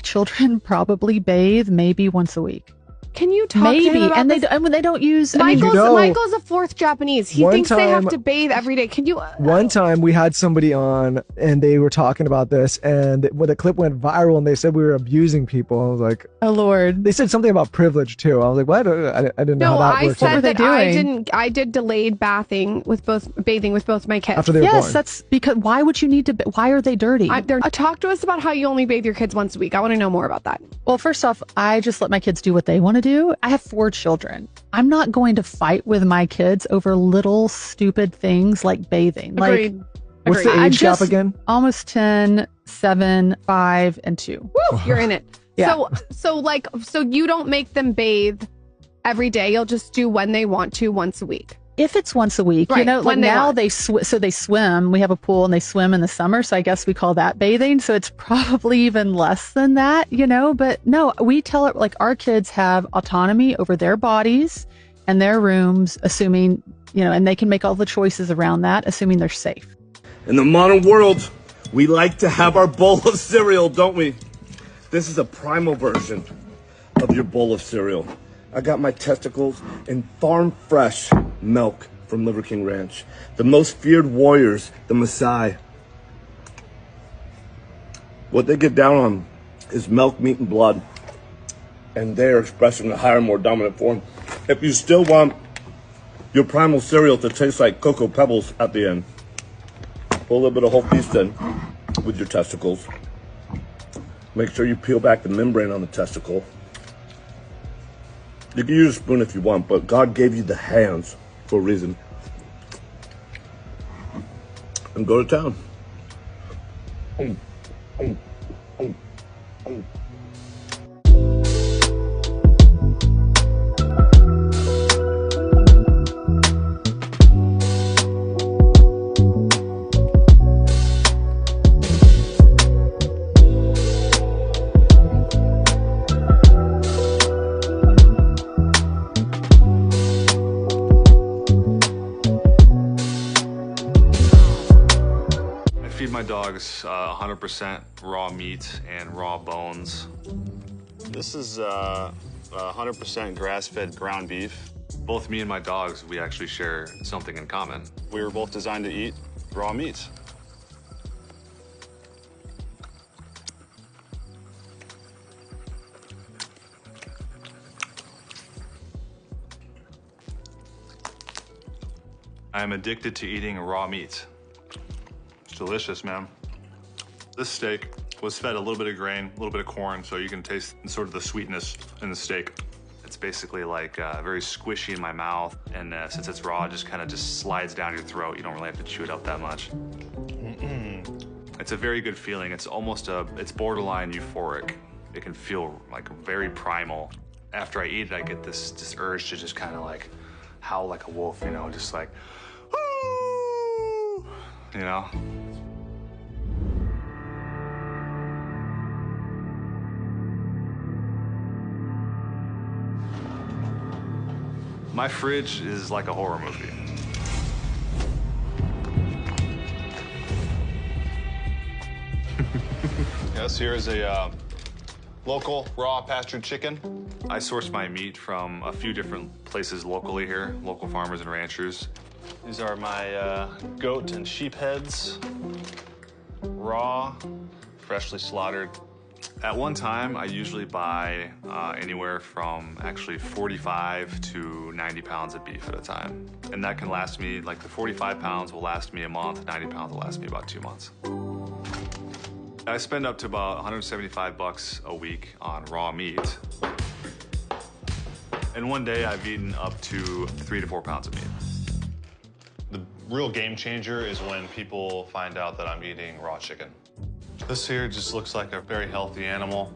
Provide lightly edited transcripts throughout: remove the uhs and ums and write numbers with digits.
Children probably bathe maybe once a week. Can you talk to him about this? And they don't use... Michael's a fourth Japanese. He thinks they have to bathe every day. Can you... One time we had somebody on and they were talking about this, and when the clip went viral and they said we were abusing people, I was like... Oh, Lord. They said something about privilege, too. I was like, what? I didn't know how that works. No, I said that I did delayed bathing with both my kids. After they were born. That's because... Why would you need to... Why are they dirty? Talk to us about how you only bathe your kids once a week. I want to know more about that. Well, first off, I just let my kids do what they want to do. I have 4 children. I'm not going to fight with my kids over little stupid things like bathing. Agreed. What's the age gap again? Almost 10, 7, 5, and 2. Woo, you're in it. Yeah. So you don't make them bathe every day. You'll just do when they want to once a week. If it's once a week, right, you know, like now they swim. We have a pool and they swim in the summer. So I guess we call that bathing. So it's probably even less than that, you know, but no, we tell it like our kids have autonomy over their bodies and their rooms, assuming, you know, and they can make all the choices around that, assuming they're safe. In the modern world, we like to have our bowl of cereal, don't we? This is a primal version of your bowl of cereal. I got my testicles in farm fresh milk from Liver King Ranch. The most feared warriors, the Maasai. What they get down on is milk, meat, and blood. And they are expressing a higher, more dominant form. If you still want your primal cereal to taste like Cocoa Pebbles at the end, put a little bit of whole beef in with your testicles. Make sure you peel back the membrane on the testicle. You can use a spoon if you want, but God gave you the hands for a reason. And go to town. My dogs 100% raw meat and raw bones. This is 100% grass-fed ground beef. Both me and my dogs, we actually share something in common. We were both designed to eat raw meat. I am addicted to eating raw meat. Delicious, man. This steak was fed a little bit of grain, a little bit of corn, so you can taste sort of the sweetness in the steak. It's basically like very squishy in my mouth, and since it's raw, it just kind of just slides down your throat. You don't really have to chew it up that much. It's a very good feeling. It's almost it's borderline euphoric. It can feel like very primal. After I eat it, I get this urge to just kind of like howl like a wolf, you know, just like, you know? My fridge is like a horror movie. Yes, here is a local raw pastured chicken. I source my meat from a few different places locally here, local farmers and ranchers. These are my goat and sheep heads, raw, freshly slaughtered. At one time, I usually buy anywhere from actually 45 to 90 pounds of beef at a time. And that can last me, like the 45 pounds will last me a month, 90 pounds will last me about 2 months. I spend up to about 175 bucks a week on raw meat. And one day I've eaten up to 3 to 4 pounds of meat. The real game changer is when people find out that I'm eating raw chicken. This here just looks like a very healthy animal.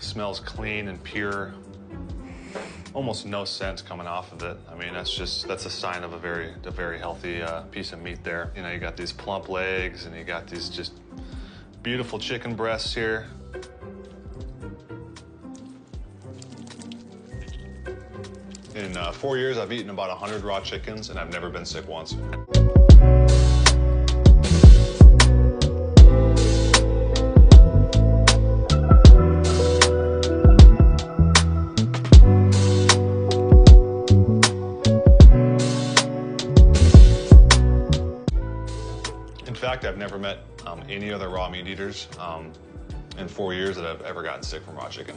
Smells clean and pure. Almost no scent coming off of it. I mean, that's a sign of a very healthy piece of meat there. You know, you got these plump legs and you got these just beautiful chicken breasts here. In 4 years, I've eaten about 100 raw chickens and I've never been sick once. fact, I've never met any other raw meat eaters in 4 years that have ever gotten sick from raw chicken.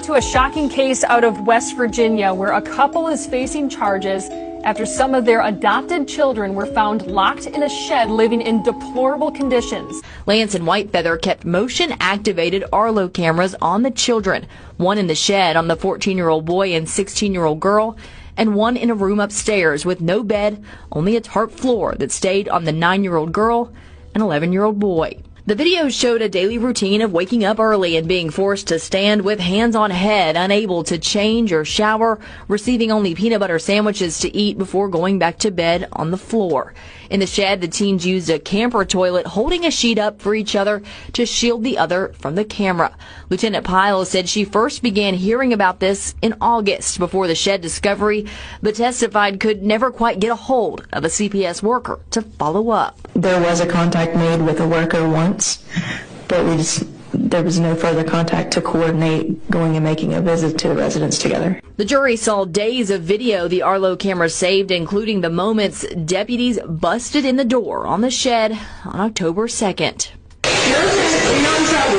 To a shocking case out of West Virginia where a couple is facing charges after some of their adopted children were found locked in a shed living in deplorable conditions. Lance and Whitefeather kept motion-activated Arlo cameras on the children, one in the shed on the 14-year-old boy and 16-year-old girl, and one in a room upstairs with no bed, only a tarp floor that stayed on the 9-year-old girl and 11-year-old boy. The video showed a daily routine of waking up early and being forced to stand with hands on head, unable to change or shower, receiving only peanut butter sandwiches to eat before going back to bed on the floor. In the shed, the teens used a camper toilet, holding a sheet up for each other to shield the other from the camera. Lieutenant Pyle said she first began hearing about this in August before the shed discovery, but testified could never quite get a hold of a CPS worker to follow up. There was a contact made with a worker once, but there was no further contact to coordinate going and making a visit to the residence together. The jury saw days of video the Arlo camera saved, including the moments deputies busted in the door on the shed on October 2nd. You're okay. You're not in trouble.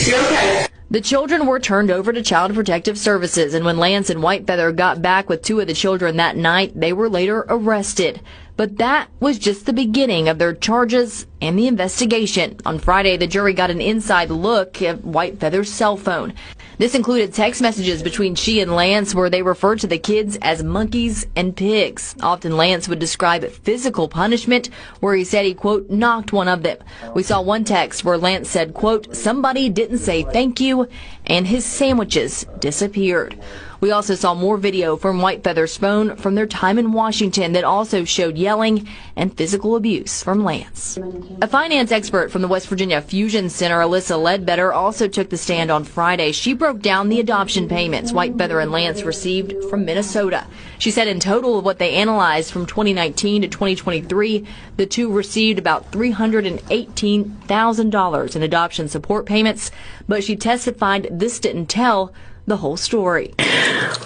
You're okay. The children were turned over to Child Protective Services, and when Lance and Whitefeather got back with two of the children that night, they were later arrested. But that was just the beginning of their charges and the investigation. On Friday, the jury got an inside look at Whitefeather's cell phone. This included text messages between she and Lance where they referred to the kids as monkeys and pigs. Often Lance would describe physical punishment where he said he, quote, knocked one of them. We saw one text where Lance said, quote, somebody didn't say thank you, and his sandwiches disappeared. We also saw more video from Whitefeather's phone from their time in Washington that also showed yelling and physical abuse from Lance. A finance expert from the West Virginia Fusion Center, Alyssa Ledbetter, also took the stand on Friday. She broke down the adoption payments Whitefeather and Lance received from Minnesota. She said in total of what they analyzed from 2019 to 2023, the two received about $318,000 in adoption support payments, but she testified this didn't tell the whole story.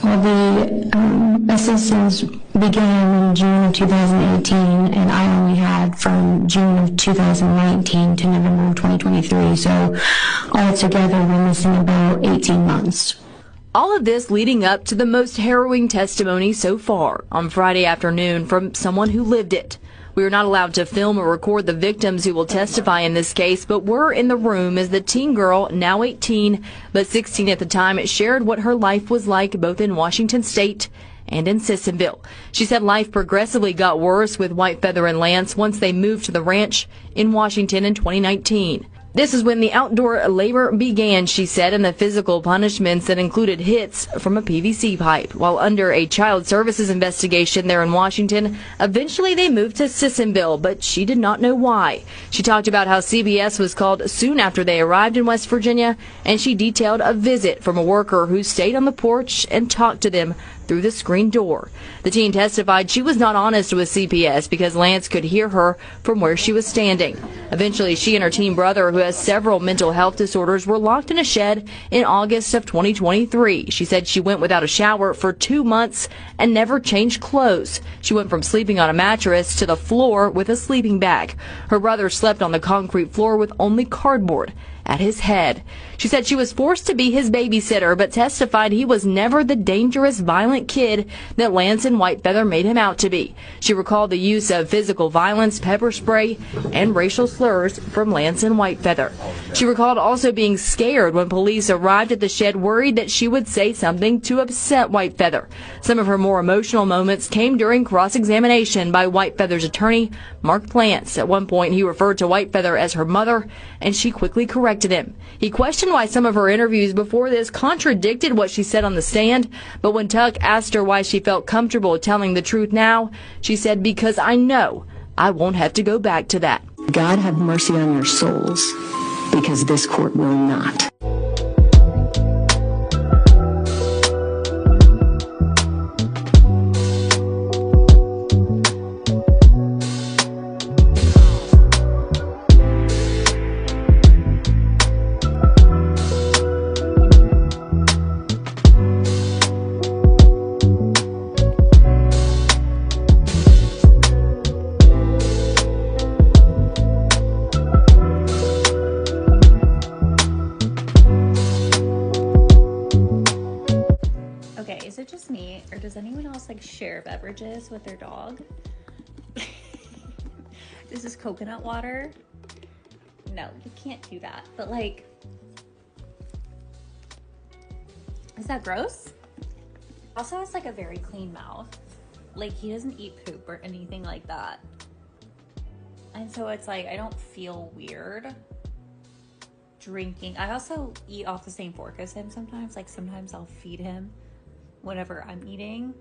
Well, the assistance began in June of 2018, and I only had from June of 2019 to November of 2023, so altogether we're missing about 18 months. All of this leading up to the most harrowing testimony so far on Friday afternoon from someone who lived it. We are not allowed to film or record the victims who will testify in this case, but were in the room as the teen girl, now 18, but 16 at the time, shared what her life was like both in Washington State and in Sissonville. She said life progressively got worse with Whitefeather and Lance once they moved to the ranch in Washington in 2019. This is when the outdoor labor began, she said, and the physical punishments that included hits from a PVC pipe. While under a child services investigation there in Washington, eventually they moved to Sissonville, but she did not know why. She talked about how CBS was called soon after they arrived in West Virginia, and she detailed a visit from a worker who stayed on the porch and talked to them through the screen door. The teen testified she was not honest with CPS because Lance could hear her from where she was standing. Eventually, she and her teen brother, who has several mental health disorders, were locked in a shed in August of 2023. She said she went without a shower for 2 months and never changed clothes. She went from sleeping on a mattress to the floor with a sleeping bag. Her brother slept on the concrete floor with only cardboard at his head. She said she was forced to be his babysitter, but testified he was never the dangerous, violent kid that Lance and Whitefeather made him out to be. She recalled the use of physical violence, pepper spray, and racial slurs from Lance and Whitefeather. She recalled also being scared when police arrived at the shed, worried that she would say something to upset Whitefeather. Some of her more emotional moments came during cross-examination by Whitefeather's attorney, Mark Plants. At one point, he referred to Whitefeather as her mother, and she quickly corrected corrected him. He questioned why some of her interviews before this contradicted what she said on the stand, but when Tuck asked her why she felt comfortable telling the truth now, she said, "Because I know I won't have to go back to that." God have mercy on your souls, because this court will not. Is it just me, or does anyone else like share beverages with their dog? This is coconut water. No, you can't do that. But like, is that gross? Also has like a very clean mouth. Like he doesn't eat poop or anything like that. And so it's like, I don't feel weird drinking. I also eat off the same fork as him sometimes. Like sometimes I'll feed him whatever I'm eating,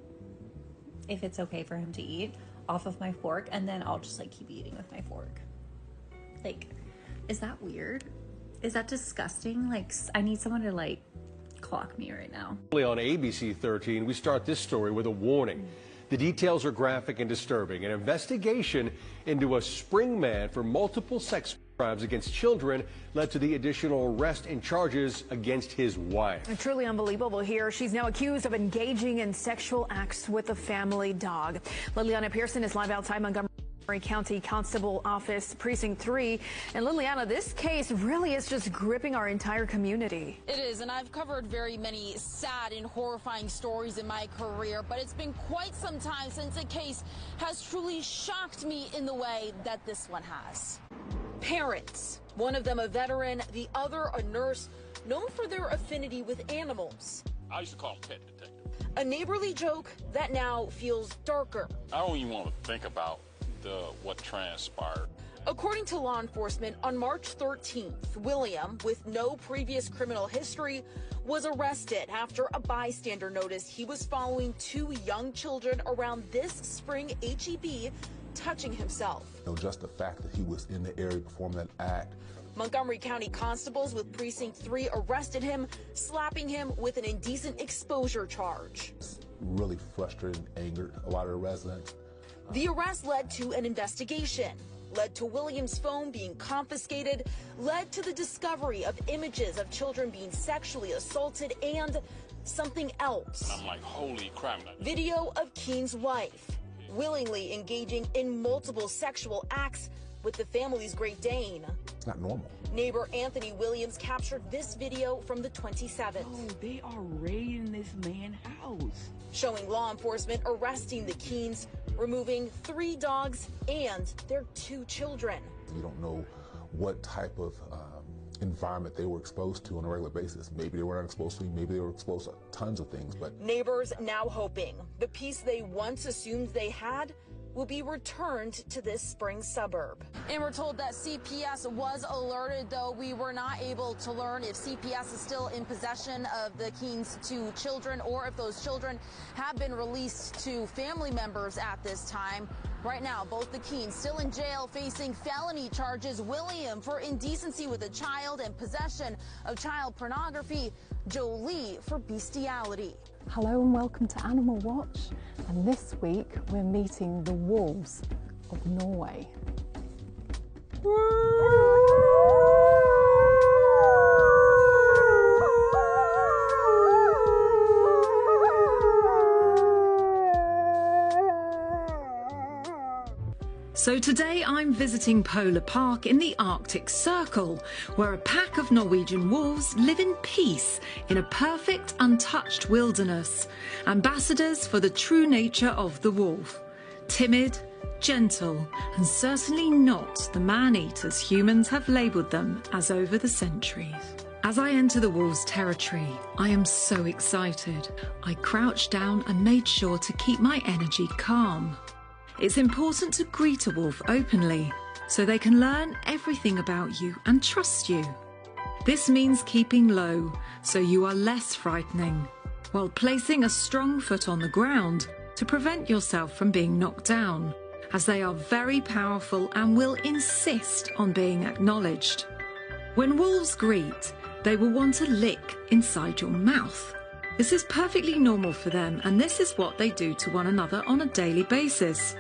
if it's okay for him to eat, off of my fork, and then I'll just like keep eating with my fork. Like, is that weird? Is that disgusting? Like, I need someone to like clock me right now. On ABC 13, we start this story with a warning. The details are graphic and disturbing. An investigation into a Spring man for multiple sex crimes against children led to the additional arrest and charges against his wife. Truly unbelievable here. She's now accused of engaging in sexual acts with a family dog. Liliana Pearson is live outside Montgomery County Constable Office, Precinct 3. And Liliana, this case really is just gripping our entire community. It is, and I've covered very many sad and horrifying stories in my career, but it's been quite some time since a case has truly shocked me in the way that this one has. Parents, one of them a veteran, the other a nurse, known for their affinity with animals. I used to call them pet detective. A neighborly joke that now feels darker. I don't even want to think about what transpired. According to law enforcement, on March 13th, William, with no previous criminal history, was arrested after a bystander noticed he was following two young children around this spring HEB, touching himself. Just the fact that he was in the area performing that act. Montgomery County constables with Precinct 3 arrested him, slapping him with an indecent exposure charge. It's really frustrated and angered a lot of the residents. The arrest led to an investigation, led to William's phone being confiscated, led to the discovery of images of children being sexually assaulted, and something else. And I'm like, holy crap. Video of Keen's wife willingly engaging in multiple sexual acts with the family's Great Dane. It's not normal. Neighbor Anthony Williams captured this video from the 27th. Oh, they are raiding this man's house. Showing law enforcement arresting the Keens, removing 3 dogs and their 2 children. You don't know what type of environment they were exposed to on a regular basis. Maybe they weren't exposed to, maybe they were exposed to tons of things, but neighbors now hoping the peace they once assumed they had will be returned to this spring suburb. And we're told that CPS was alerted, though we were not able to learn if CPS is still in possession of the Keen's 2 children or if those children have been released to family members at this time. Right now, both the Keens still in jail facing felony charges. William for indecency with a child and possession of child pornography. Jolie for bestiality. Hello and welcome to Animal Watch, and this week we're meeting the wolves of Norway. So today I'm visiting Polar Park in the Arctic Circle, where a pack of Norwegian wolves live in peace in a perfect, untouched wilderness. Ambassadors for the true nature of the wolf. Timid, gentle, and certainly not the man-eaters humans have labelled them as over the centuries. As I enter the wolves' territory, I am so excited. I crouched down and made sure to keep my energy calm. It's important to greet a wolf openly, so they can learn everything about you and trust you. This means keeping low, so you are less frightening, while placing a strong foot on the ground to prevent yourself from being knocked down, as they are very powerful and will insist on being acknowledged. When wolves greet, they will want to lick inside your mouth. This is perfectly normal for them, and this is what they do to one another on a daily basis.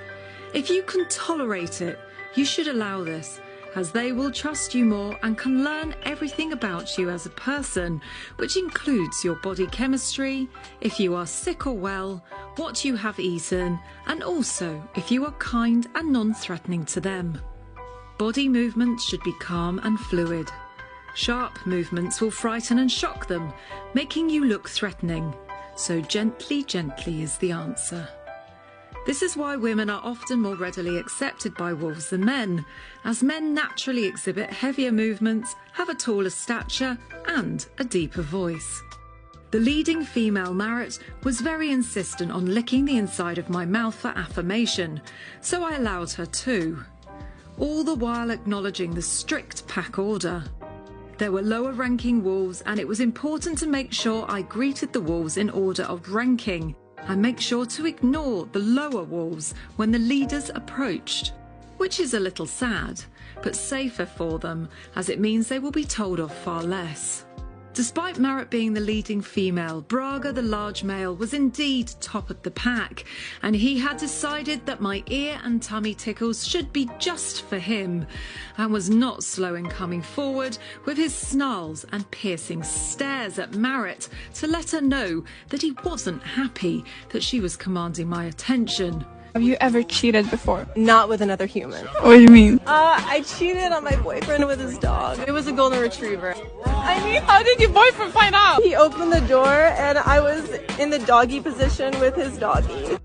If you can tolerate it, you should allow this, as they will trust you more and can learn everything about you as a person, which includes your body chemistry, if you are sick or well, what you have eaten, and also if you are kind and non-threatening to them. Body movements should be calm and fluid. Sharp movements will frighten and shock them, making you look threatening. So gently, gently is the answer. This is why women are often more readily accepted by wolves than men, as men naturally exhibit heavier movements, have a taller stature, and a deeper voice. The leading female Marrett was very insistent on licking the inside of my mouth for affirmation, so I allowed her to, all the while acknowledging the strict pack order. There were lower ranking wolves, and it was important to make sure I greeted the wolves in order of ranking, and make sure to ignore the lower wolves when the leaders approached, which is a little sad, but safer for them, as it means they will be told off far less. Despite Marrett being the leading female, Braga, the large male, was indeed top of the pack, and he had decided that my ear and tummy tickles should be just for him, and was not slow in coming forward with his snarls and piercing stares at Marrett to let her know that he wasn't happy that she was commanding my attention. Have you ever cheated before? Not with another human. What do you mean? I cheated on my boyfriend with his dog. It was a golden retriever. I mean, how did your boyfriend find out? He opened the door and I was in the doggy position with his doggy.